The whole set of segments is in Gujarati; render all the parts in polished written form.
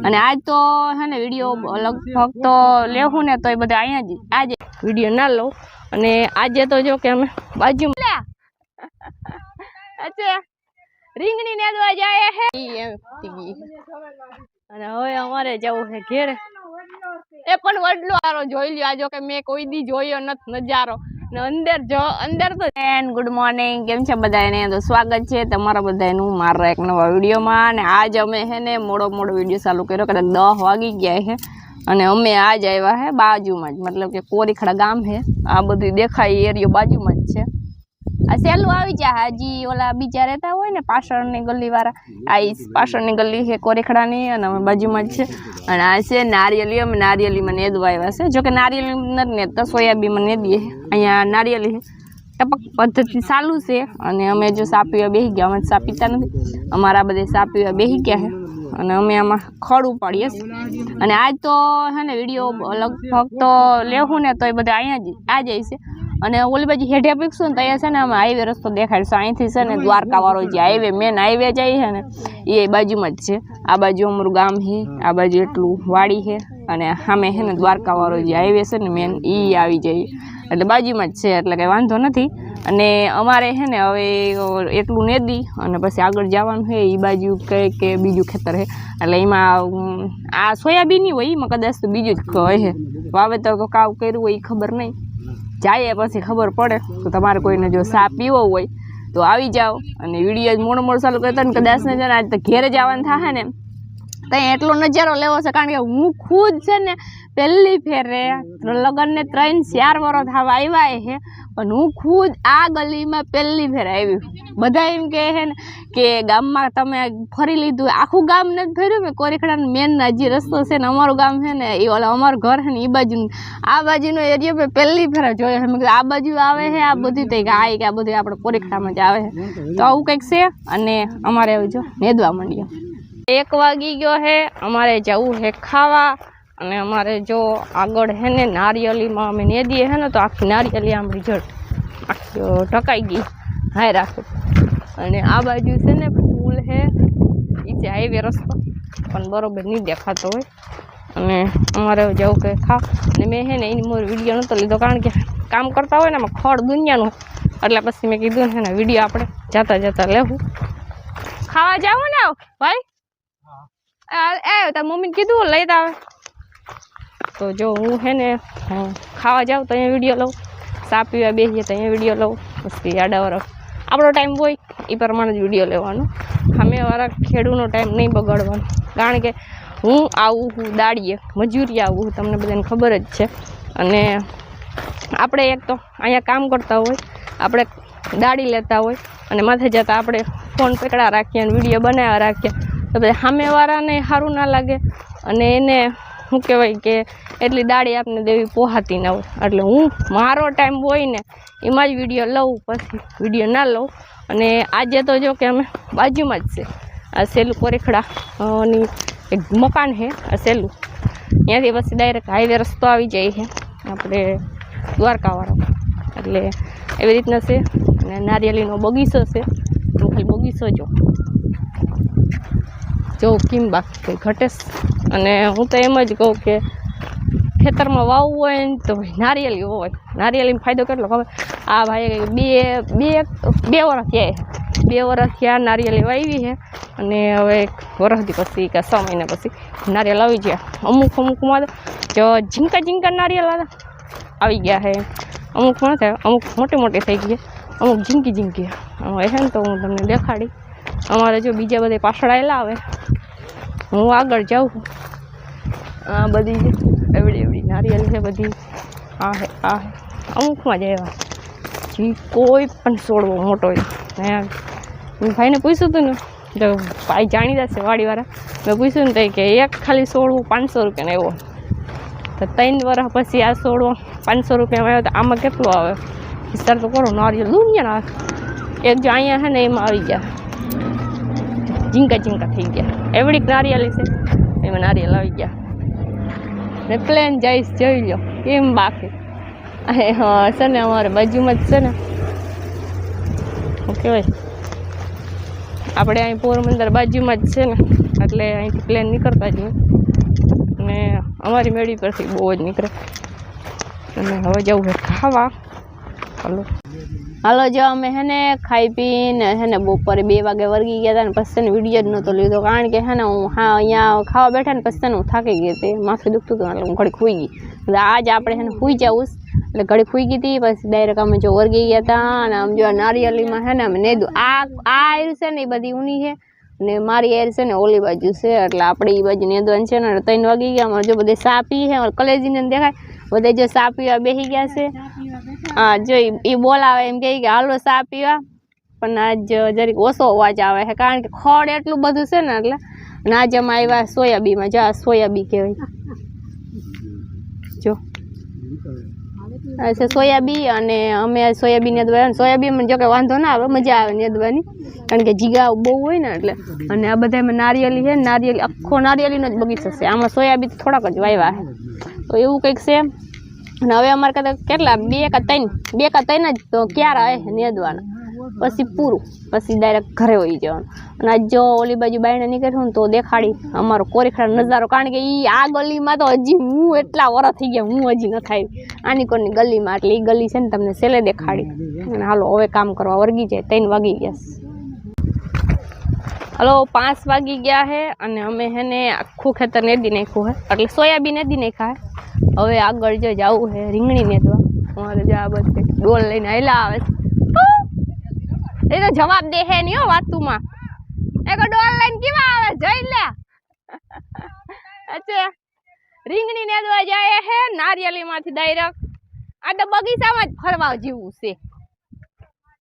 અને આજ તો હે ને વિડીયો લગભગ તો લેવું ને તો એ બધા અહીંયા જ આજે વિડીયો ના લઉં અને આજે તો જો કે અમે બાજુમાં અચ્છા રીંગણી નેદવા જાય હે અને હવે અમારે જવું છે ઘેરે એ પણ વડલો આરો જોઈ લ્યો આજો કે મેં કોઈ દી જોયો નથી નજારો ને અંદર તો ગુડ મોર્નિંગ કેમ છે બધાને તો સ્વાગત છે તમારા બધાનું મારા એક નવા વિડીયોમાં અને આજ અમે હે ને મોડો વિડીયો ચાલુ કર્યો કદાચ 10 વાગી ગયા છે અને અમે આજ આવ્યા હે બાજુમાં જ મતલબ કે કોરીખડા ગામ છે આ બધું દેખાય એરિયો બાજુમાં જ છે આ સેલું આવી જાય હજી ઓલા બીજા રહેતા હોય ને પાછળની ગલી વાળા આ પાછળની ગલી છે કોરીખડાની અને અમે બાજુમાં જ છે અને આ છે નારિયેલી અમે નારિયેલીમાં નેદવા આવ્યા છે જોકે નારિયેલી નથી નેદતા સોયાબીનમાં નેદીએ અહીંયા નારિયેલી ટપક પદ્ધતિ ચાલુ છે અને અમે જો સા પીવા બેસી ગયા અમે સા પીતા નથી અમારા બધે સા પીવા બેસી ગયા છે અને અમે આમાં ખડ ઉપાડીએ અને આજ તો હે ને વિડીયો લગભગ તો લેવું ને તો એ બધા અહીંયા જ આ જાય છે અને ઓલી બાજુ હેઠે પીકશું ને ત્યાં છે ને અમે હાઈવે રસ્તો દેખાડશું અહીંથી છે ને દ્વારકા વાળો જે હાઈવે મેન હાઈવે જાય છે ને એ બાજુમાં જ છે આ બાજુ અમારું ગામ છે આ બાજુ એટલું વાડી છે અને સામે છે ને દ્વારકા વાળો જે હાઈવે છે ને મેન એ આવી જાય એટલે બાજુમાં જ છે એટલે કંઈ વાંધો નથી અને અમારે છે ને હવે એટલું નેદી અને પછી આગળ જવાનું છે એ બાજુ કે બીજું ખેતર છે એટલે એમાં આ સોયાબીન હોય એમાં કદાચ તો બીજું જ હોય છે વાવેતર તો કાવ કર્યું હોય એ ખબર નહીં જાય પછી ખબર પડે તો તમારે કોઈને જો સા પીવો હોય તો આવી જાઓ અને વિડીયો મોડો ચાલુ કરતા ને કદાચ ને આજ તો ઘેરે જવાનું થાય ને ત્યાં એટલો નજારો લેવો છે કારણ કે હું ખુદ છે ને પહેલી ફેરે લગ્નને 3-4 વર્ષ થવા આવ્યા છે પણ હું ખુદ આ ગલીમાં પહેલી ફેર આવી બધા એમ કહે છે ને કે ગામમાં તમે ફરી લીધું આખું ગામ નથી ફર્યું મેં કોરીખડાનો મેન જે રસ્તો છે ને અમારું ગામ છે ને એ ઓલા અમારું ઘર છે ને એ બાજુ આ બાજુનો એરિયો મેં પહેલી ફેર જોયો છે મેં કીધું આ બાજુ આવે છે આ બધું તો આ કે આ બધું આપણે કોરીખડામાં જ આવે છે તો આવું કંઈક છે અને અમારે જો નેદવા માંડીએ 1 વાગી ગયો છે અમારે જવું છે ખાવા અને અમારે જો આગળ છે ને નારિયેલીમાં અમે નેદીએ છે ને તો આખી નારિયેલી આમ રિઝલ્ટ આખી ઢકાઈ ગઈ હાય રાખો અને આ બાજુ છે ને ફૂલ છે એ છે હાઈવે રસ્તો પણ બરોબર નહીં દેખાતો હોય અને અમારે જવું કે ખા અને મેં છે ને એની મોર વિડીયો નહોતો લીધો કારણ કે કામ કરતા હોય ને એમાં ખડ દુનિયાનું એટલે પછી મેં કીધું ને વિડીયો આપણે જતા લેવું ખાવા જાવ ને ભાઈ તાર મમ્મીને કીધું લઈ આવે તો જો હું છે ને ખાવા જાઉં તો અહીંયા વિડીયો લઉં સા પીવા બેસીએ તો અહીંયા વિડીયો લઉં પછી આડાવાર આપણો ટાઈમ હોય એ પ્રમાણે જ વિડીયો લેવાનો સામેવાળા ખેડૂતનો ટાઈમ નહીં બગાડવાનો કારણ કે હું આવું દાડીએ મજૂરી આવું તમને બધાને ખબર જ છે અને આપણે એક તો અહીંયા કામ કરતા હોય આપણે દાડી લેતા હોય અને માથે જતાં આપણે ફોન પકડા રાખીએ અને વિડીયો બનાવ્યા રાખીએ તો બધા સામેવાળાને સારું ના લાગે અને એને શું કહેવાય કે એટલી દાડી આપને દેવી પોહાતી ના હોય એટલે હું મારો ટાઈમ હોય ને એમાં જ વિડીયો લઉં પછી વિડીયો ના લઉં અને આજે તો જો કે અમે બાજુમાં જ છે આ સેલું કોરીખડાની એક મકાન છે આ સેલું ત્યાંથી પછી ડાયરેક્ટ હાઈવે રસ્તો આવી જાય છે આપણે દ્વારકાવાળો એટલે એવી રીતના છે અને નારિયેલીનો બગીચો છે ખાલી બગીચો જો કેમ બાકી કંઈ ઘટે અને હું તો એમ જ કહું કે ખેતરમાં વાવવું હોય ને તો નારિયેલી હોય નારિયેલીનો ફાયદો કેટલો ખબર આ ભાઈ બે વર્ષ થયા 2 વર્ષ થયા નારિયેલી વાવી છે અને હવે 1 વર્ષથી પછી કે 6 મહિના પછી નારિયેલ આવી ગયા અમુકમાં જો ઝીંકા નારિયેલ આવી ગયા છે અમુકમાં થાય અમુક મોટી થઈ ગઈ અમુક ઝીંકી હવે છે ને તો હું તમને દેખાડી અમારે જો બીજા બધા પાછળ આવેલા આવે હું આગળ જાઉં આ બધી એવડી નારિયેલ છે બધી આ અમુકમાં જ એવા જે કોઈ પણ છોડવો મોટો હોય મેં ભાઈને પૂછ્યું હતું ને તો ભાઈ જાણીતા છે વાડીવાળા મેં પૂછ્યું ને તો કે એક ખાલી છોડવું 500 રૂપિયાનો એવો તો 3 વર્ષ પછી આ છોડવો 500 રૂપિયામાં આવ્યો તો આમાં કેટલો આવે વિસ્તાર તો કરો નારિયેલ દુનિયા આવે એક જો અહીંયા છે ને એમાં આવી ગયા ઝીંકા થઈ ગયા એવડી નારિયેલી છે એમાં નારિયેલ આવી ગયા ને પ્લેન જઈશ જોઈ લો કેમ બાકી હા છે ને અમારે બાજુમાં જ છે ને શું કહેવાય આપણે અહીં પોરબંદર બાજુમાં જ છે ને એટલે અહીંથી પ્લેન નીકળતા જ નહીં અને અમારી મેળી પરથી બહુ જ નીકળે અને હવે જવું છે ખાવા. હાલો જો અમે હે ને ખાઈ પીને હે ને બપોરે 2 વાગે વર્ગી ગયા હતા ને પછી વિડીયો જ નહોતો લીધો કારણ કે હે ને હું અહીંયા ખાવા બેઠા ને પછી હું થાકી ગઈ હતી, માથું દુખતું હતું એટલે હું ઘડી ખુઈ ગઈ. એટલે આજ આપણે હે ને સુઈ જવું એટલે ઘડી ખુઈ ગઈ હતી. પછી ડાયરેક્ટ અમે જો વર્ગી ગયા હતા અને આમ જો નારિયેલીમાં હે ને અમે નેદું આ એર છે ને એ બધી ઊની છે ને મારી એર છે ને ઓલી બાજુ છે એટલે આપણે એ બાજુ નેદવાની છે ને 3 વાગી ગયા. અમારે જો બધે સા પી છે કલેજીને દેખાય બધે જો સા પીવા બેસી ગયા છે. હા જો એ બોલાવે એમ કહે કે હાલો સા પીવા પણ આજ જરીક ઓછો અવાજ આવે છે કારણ કે ખડ એટલું બધું છે ને એટલે અને આજે અમે આવ્યા સોયાબીમાં જો આ સોયાબી કહેવાય જો છે સોયાબી અને અમે સોયાબી નેદવા સોયાબીમાં જો કે વાંધો ના આવે મજા આવે નેદવાની કારણ કે જીગા બહુ હોય ને એટલે. અને આ બધામાં નારિયેલી છે નારિયેલી આખો નારિયેલીનો જ બગીચો છે આમાં સોયાબી થોડાક જ વાવ્યા છે તો એવું કંઈક છે. અને હવે અમારે કદાચ કેટલા 2 કે 3 જ તો ક્યારે આવે નેદવાના પછી પૂરું પછી ડાયરેક્ટ ઘરે વહી જવાનું. અને આજ જો ઓલી બાજુ બાયણે નીકળ્યું ને તો દેખાડી અમારો કોરીખડાનો નજારો કારણ કે એ આ ગલીમાં તો હજી હું એટલા વર્ષ થઈ ગયા હું હજી ન થાય આની કોની ગલીમાં એટલે એ ગલી છે ને તમને છેલ્લે દેખાડી. અને હાલો હવે કામ કરવા વર્ગી જાય 3 વાગી ગયા. હલો 5 વાગી ગયા છે અને અમે હે ને આખું ખેતર નેદી નાખ્યું છે એટલે સોયાબીન નેદી નાખ્યા છે. હવે આગળ જો જવું છે રીંગણી નેદવા. અમારે જો આ બધે ડોલ લઈને આયલા આવે છે એ તો જવાબ દે હે નહીં હો વાતુમાં એક ડોલ લઈને કેવા આવે જોઈ લે. અચ્છા રીંગણી નેદવા જાય હે નારિયેલીમાંથી ડાયરેક્ટ આ તો બગીચામાં જ ફરવા જેવું છે.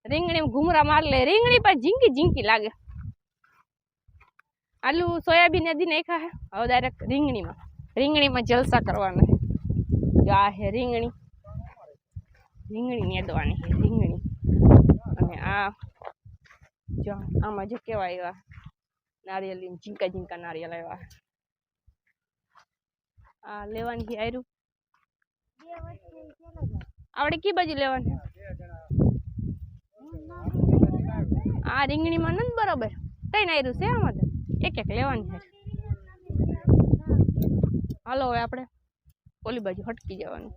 રીંગણી ઘૂમરા માર લે રીંગણી પણ ઝીંકી લાગે. આલુ સોયાબીન નેદી નાખ્યા હે હવે ડાયરેક્ટ રીંગણીમાં જલસા કરવાના છે. જો આ હે રીંગણી નેદવાની છે રીંગણી. અને આ જો આમાં જો કેવા આવ્યા નારિયેલી ઝીંકા નારિયેલ આવ્યા આ લેવાની છે આયરું આવડે કી બાજુ લેવાની આ રીંગણીમાં નથી બરોબર 3 આયરું છે આમાં તો એક લેવાની છે. હાલો હવે આપણે ઓલી બાજુ હટકી જવાનું.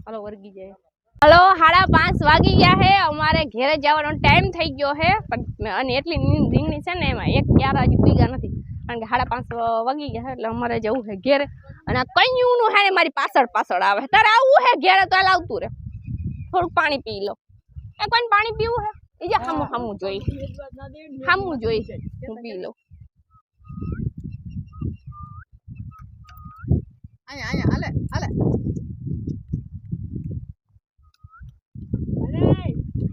હાલો વર્ગી જાય. હલો 5:30 વાગી ગયા છે અમારે ઘેરે જવાનો ટાઈમ થઈ ગયો છે પણ અને એટલી રીંગણી છે ને એમાં એક ક્યારા હજી પીગા નથી કારણ કે 5:30 વાગી ગયા છે એટલે અમારે જવું છે ઘેરે. અને આ કઈનું હે ને મારી પાછળ આવે તારે આવવું છે ઘેરે તો હાલ આવતું રે થોડુંક પાણી પી લો. એ કોઈને પાણી પીવું છે એ જે હામું જોઈ હું પી લઉં.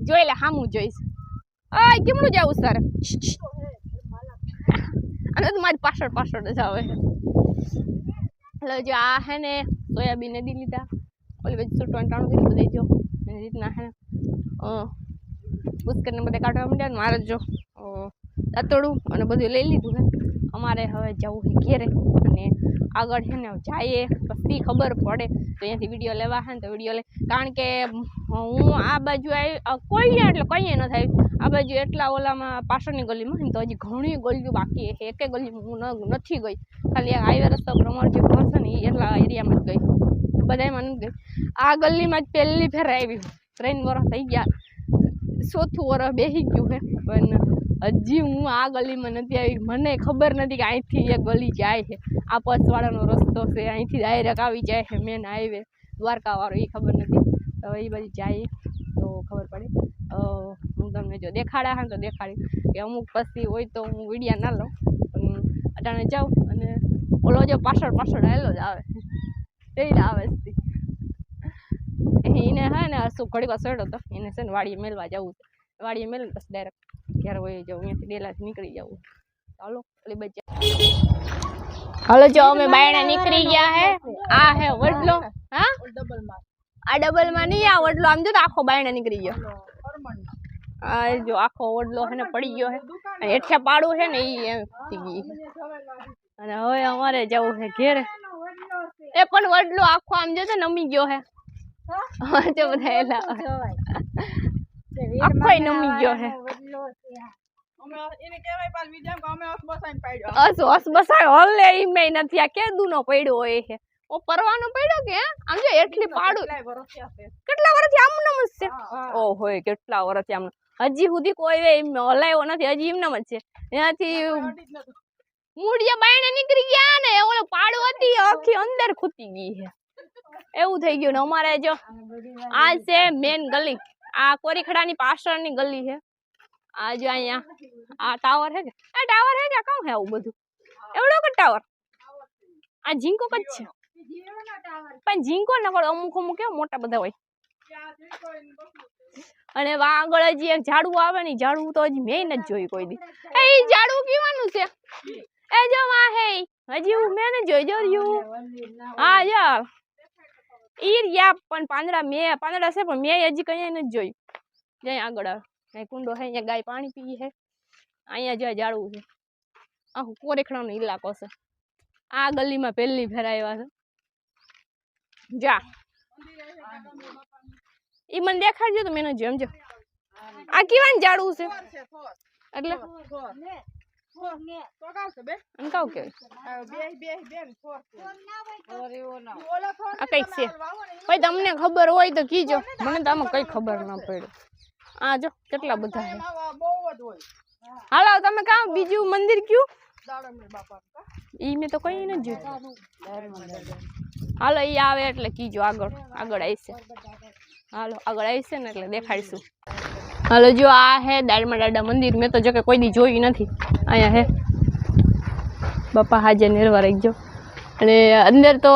જોઈ લે હામું જોઈશ. ઓય કેમનું જાવું સર અને તો મારી પાછળ જ આવે. એટલે જો આ હે ને સોયાબીન નેદી લીધા ઓલી બાજુ છૂટવાનું ટાણું કરી બધા જો એની રીતના હે બુસ્કરને બધા કાઢવા માંડ્યા ને મારે જો દાંતોડું અને બધું લઈ લીધું હે. અમારે હવે જવું છે ઘેરે અને આગળ છે ને જઈએ પછી ખબર પડે તો અહીંયાથી વિડીયો લેવા હે ને તો વિડીયો લે કારણ કે હું આ બાજુ આવી કોઈ એટલે કંઈ ન થાય આ બાજુ એટલા ઓલામાં પાછળની ગલીમાં તો હજી ઘણી ગલીઓ બાકી છે. એકે ગલીમાં હું નથી ગઈ ખાલી હાઈવે રસ્તા પર અમારું જે ઘર છે ને એ એટલા એરિયામાં જ ગઈ બધામાં નથી ગઈ. આ ગલીમાં જ પહેલી ફેર આવી 3 વર્ષ થઈ ગયા 4થું વર્ષ બેસી ગયું છે પણ હજી હું આ ગલીમાં નથી આવી. મને ખબર નથી કે અહીંથી એક ગલી જાય છે આ પસવાળાનો રસ્તો છે અહીંથી ડાયરેક્ટ આવી જાય છે મેન હાઈવે દ્વારકાવાળો એ ખબર નથી. હવે એ બાજુ જાય તો ખબર પડે. હું તમને જો દેખાડા હા તો દેખાડી કે અમુક પછી હોય તો હું વિડીયો ના લઉં પણ અટાણે જાઉં અને ઓલો જો પાછળ આવેલો જ આવે તે આવે એને હે ને શું ઘડી વાર સડ્યો હતો એને છે ને વાડીએ મેળવા જવું છે. વાડીએ મેળવી પછી ડાયરેક્ટ ઘેર વહી જાઉં અહીંયાથી ડેલાથી નીકળી જવું. ચાલો ઓલી બાજુ હાલો જો અમે બાયણે નીકળી ગયા હે. આ હે વડલો હા આ ડબલમાં નહીં આ વડલો આમ જો તો આખો બાયણે નીકળી ગયો. આ જો આખો વડલો હે ને પડી ગયો હે હેઠે પાડું છે ને એ એમ થઈ ગઈ. અને હવે અમારે જવું છે ઘેરે એ પણ વડલો આખો આમ જો તો નમી ગયો હે જો બધા એલા આખો નમી ગયો હે અસ અસ બસાય હલે ઈમે નથી આ કેદુનો પડ્યો હોય છે ઓ પરવાનો પડ્યો કે આમ જો એટલી પાડું કેટલા વર્ષથી આમ નમ છે ઓ હોય કેટલા વર્ષથી આમ હજી સુધી કોઈ એમ હલાયો નથી હજી એમ નમ જ છે એનાથી મૂડિયા બાયણે નીકળી ગયા ને ઓલો પાડું હતી આખી અંદર ખૂતી ગઈ છે એવું થઈ ગયું ને અમારે જો આ છે મેન ગલી આ કોરીખડાની પાછળની ગલી છે આ જો અહીંયા આ ટાવર છે કે આ ટાવર છે કે કામ છે આવું બધું એવડો કે ટાવર આ ઝીંકો જ છે પણ ઝીંકો ન પડે અમુક અમુક કેવા મોટા બધા હોય અને આગળ હજી એક ઝાડવું આવે ને ઝાડવું તો હજી મેં નથી જોયું કોઈ દી એ ઝાડવું પીવાનું છે એ જો માં હે હજી હું મેં નથી જોઈ જોયું હા યાર ઈ યા પણ પાંદડા છે પણ મેં હજી કઈ નથી જોયું જઈ આગળ આવે કુંડો છે અહીંયા ગાય પાણી પી છે અહીંયા જો ઝાડવું છે આખું કોરેખડાનો ઇલાકો છે આ ગલીમાં પહેલી ફેર આવ્યા છે જા ઈ મને દેખાડજો તો મેં જોયું સમજો આ કેવાનું ઝાડવું છે એટલે અંકાવ કે આ કઈક છે ભાઈ તમને ખબર હોય તો કીજો મને તો આમાં કઈ ખબર ના પડ્યો આ જો કેટલા બધા છે હાલો તમે કામ બીજું મંદિર કયું ઈ મેં તો કઈ નથી જોયું હાલો ઈ આવે એટલે કીજો આગળ આવશે હાલો આગળ આવશે ને એટલે દેખાડીશું હાલો જો આ હે દાડમાં દાડા મંદિર મેં તો જો કે કોઈ દી જોયું નથી અહીંયા હે બાપા હાજર નિર્વા રાખજો અને અંદર તો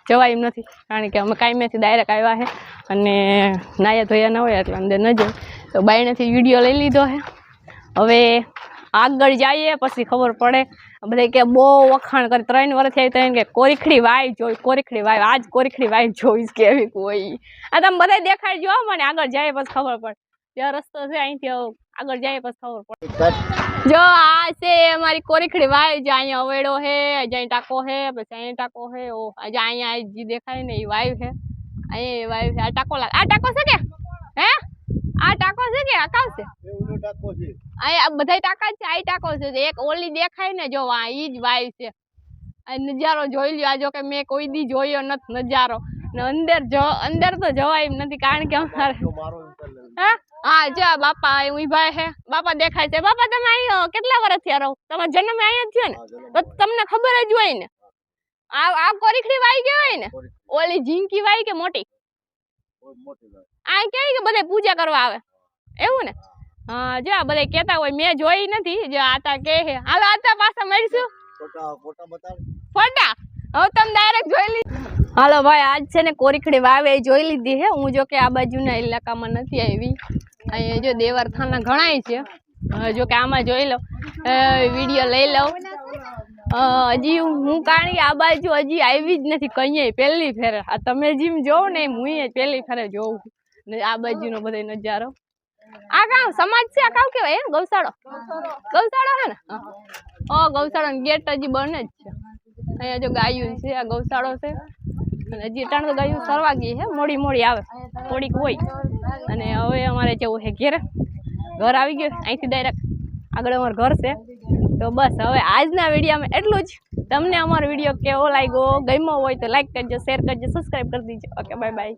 જવાય એમ નથી કારણ કે અમે કાયમેથી ડાયરેક્ટ આવ્યા છે અને નાયા ધોયા ના હોય એટલે અંદર ન જાય તો બાયણેથી વિડીયો લઈ લીધો છે હવે આગળ જઈએ પછી ખબર પડે બધા કે બહુ વખાણ કરે 3 વર્ષથી આવી તો કે કોરીખડી વાય જોઈ કોરીખડી વાય આજ કોરીખડી વાય જોઈશ કેવી કોઈ આ તમે બધા દેખાડજો મને આગળ જાય પછી ખબર પડે ત્યાં રસ્તો છે અહીંથી આગળ જાય પછી ખબર પડે જો આ છે અમારી કોરીખડી વાય જે અહીંયા અવેડો છે જ્યાં ટાંકો છે પછી અહીંયા ટાંકો છે ઓ અહીંયા જે દેખાય ને એ વાય છે અહીંયા વાય છે આ ટાંકો છે કે હે આ ટાંકો છે કે આ કાવ છે આ બધા ટાંકા છે આ ટાંકો છે એક ઓલી દેખાય ને જો આ ઈ જ વાય છે આ નજારો જોઈ લ્યો આ જો કે મેં કોઈ દી જોયો નથી નજારો ને અંદર તો જવાય એમ નથી કારણ કે અમારે હા જો બાપા ઉભા છે બાપા દેખાય છે બાપા તમે અહીં કેટલા વર્ષથી રહો તમારો જન્મ અહીંયા જ થયો ને તો તમને ખબર જ હોય ને આ કોરીખડી વાય કેવાય ને ઓલી ઝીંકી વાય કે મોટી આ કેવી કે બધા પૂજા કરવા આવે એવું ને હા જો બધા કેતા હોય મેં જોઈ નથી જો આતા કે હાલો આતા પાછા મળીશું ફોટા હવે તમે ડાયરેક્ટ જોઈ લીધી હાલો ભાઈ આજ છે ને કોરીખડી વાવે જોઈ લીધી છે હું જો કે આ બાજુના ઇલાકામાં નથી આવી અહીંયા જો દેવરથાના ઘણાય છે જો કે આમાં જોઈ લો વિડીયો લઈ લઉં હજી હું કારણ કે આ બાજુ હજી આવી જ નથી કઈ પહેલી ફેરે આ તમે જેમ જોવો ને એમ હું પહેલી ફેરે જોઉં ને આ બાજુનો બધો નજારો આ કામ સમાજ છે આ કામ કેવાય ગૌશાળો છે ને ગૌશાળો ગેટ હજી બને જ છે અહીંયા જો ગાયું છે આ ગૌશાળો છે અને હજી અટાણ તો ગાયું સરવા ગઈ છે મોડી આવે થોડીક હોય અને હવે અમારે જવું છે ઘેર આવી ગયું અહીંથી ડાયરેક્ટ આગળ અમારું ઘર છે તો બસ હવે આજના વિડીયોમાં એટલું જ તમને અમારો વિડીયો કેવો લાગ્યો ગમ્યો હોય તો લાઈક કરજો શેર કરજો સબસ્ક્રાઈબ કરી દીજો ઓકે બાય બાય